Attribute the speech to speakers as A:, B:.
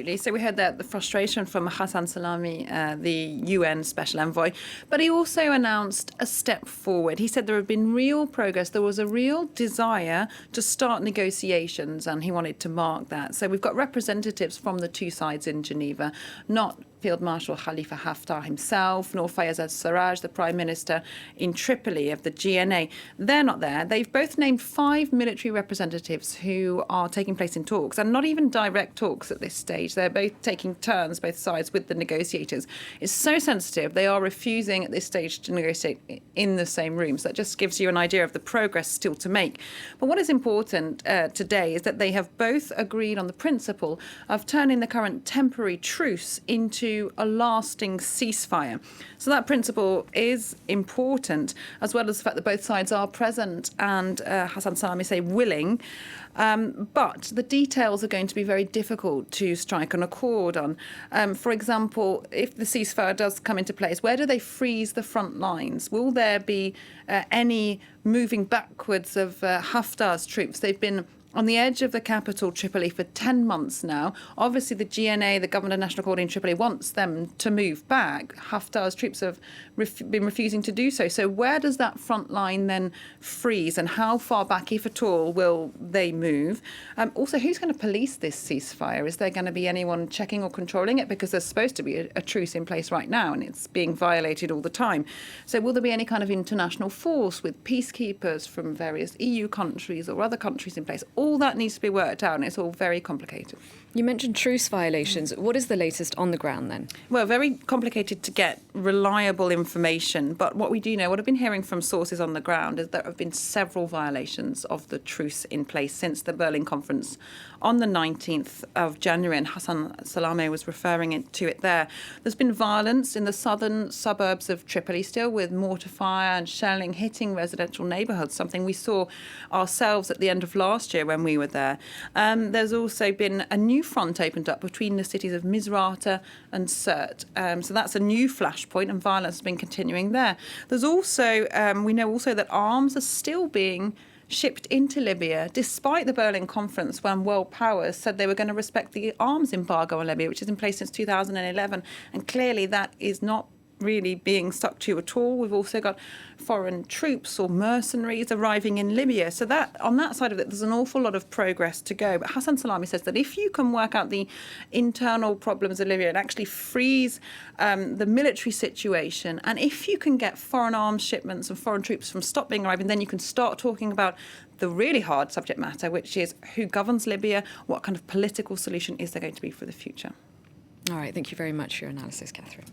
A: absolutely. So we heard that the frustration from Hassan Salami, the UN special envoy, but he also announced a step forward. He said there had been real progress. There was a real desire to start negotiations, and he wanted to mark that. So we've got representatives from the two sides in Geneva, not Field Marshal Khalifa Haftar himself, nor Fayez al-Sarraj, the Prime Minister in Tripoli of the GNA. They're not there. They've both named 5 military representatives who are taking place in talks, and not even direct talks at this stage. They're both taking turns, both sides, with the negotiators. It's so sensitive. They are refusing at this stage to negotiate in the same room. So that just gives you an idea of the progress still to make. But what is important today is that they have both agreed on the principle of turning the current temporary truce into a lasting ceasefire. So that principle is important, as well as the fact that both sides are present and Hassan Salami say willing. But the details are going to be very difficult to strike an accord on. For example, if the ceasefire does come into place, where do they freeze the front lines? Will there be any moving backwards of Haftar's troops? They've been on the edge of the capital, Tripoli, for 10 months now. Obviously, the GNA, the Government of National Accord in Tripoli, wants them to move back. Haftar's troops have been refusing to do so. So where does that front line then freeze, and how far back, if at all, will they move? Also, who's going to police this ceasefire? Is there going to be anyone checking or controlling it? Because there's supposed to be a truce in place right now, and it's being violated all the time. So will there be any kind of international force with peacekeepers from various EU countries or other countries in place? All that needs to be worked out, and it's all very complicated.
B: You mentioned truce violations. What is the latest on the ground then?
A: Well, very complicated to get reliable information. But what we do know, what I've been hearing from sources on the ground, is there have been several violations of the truce in place since the Berlin conference on the 19th of January. And Hassan Salame was referring to it there. There's been violence in the southern suburbs of Tripoli still, with mortar fire and shelling hitting residential neighbourhoods, something we saw ourselves at the end of last year when we were there. There's also been a new front opened up between the cities of Misrata and Sirte. So that's a new flashpoint, and violence has been continuing there. There's also, we know also that arms are still being shipped into Libya, despite the Berlin conference, when world powers said they were going to respect the arms embargo on Libya, which is in place since 2011. And clearly that is not really being stuck to at all. We've also got foreign troops or mercenaries arriving in Libya. So that on that side of it, there's an awful lot of progress to go. But Hassan Salami says that if you can work out the internal problems of Libya and actually freeze the military situation, and if you can get foreign arms shipments and foreign troops from stop being arriving, then you can start talking about the really hard subject matter, which is who governs Libya, what kind of political solution is there going to be for the future.
B: All right, thank you very much for your analysis, Catherine.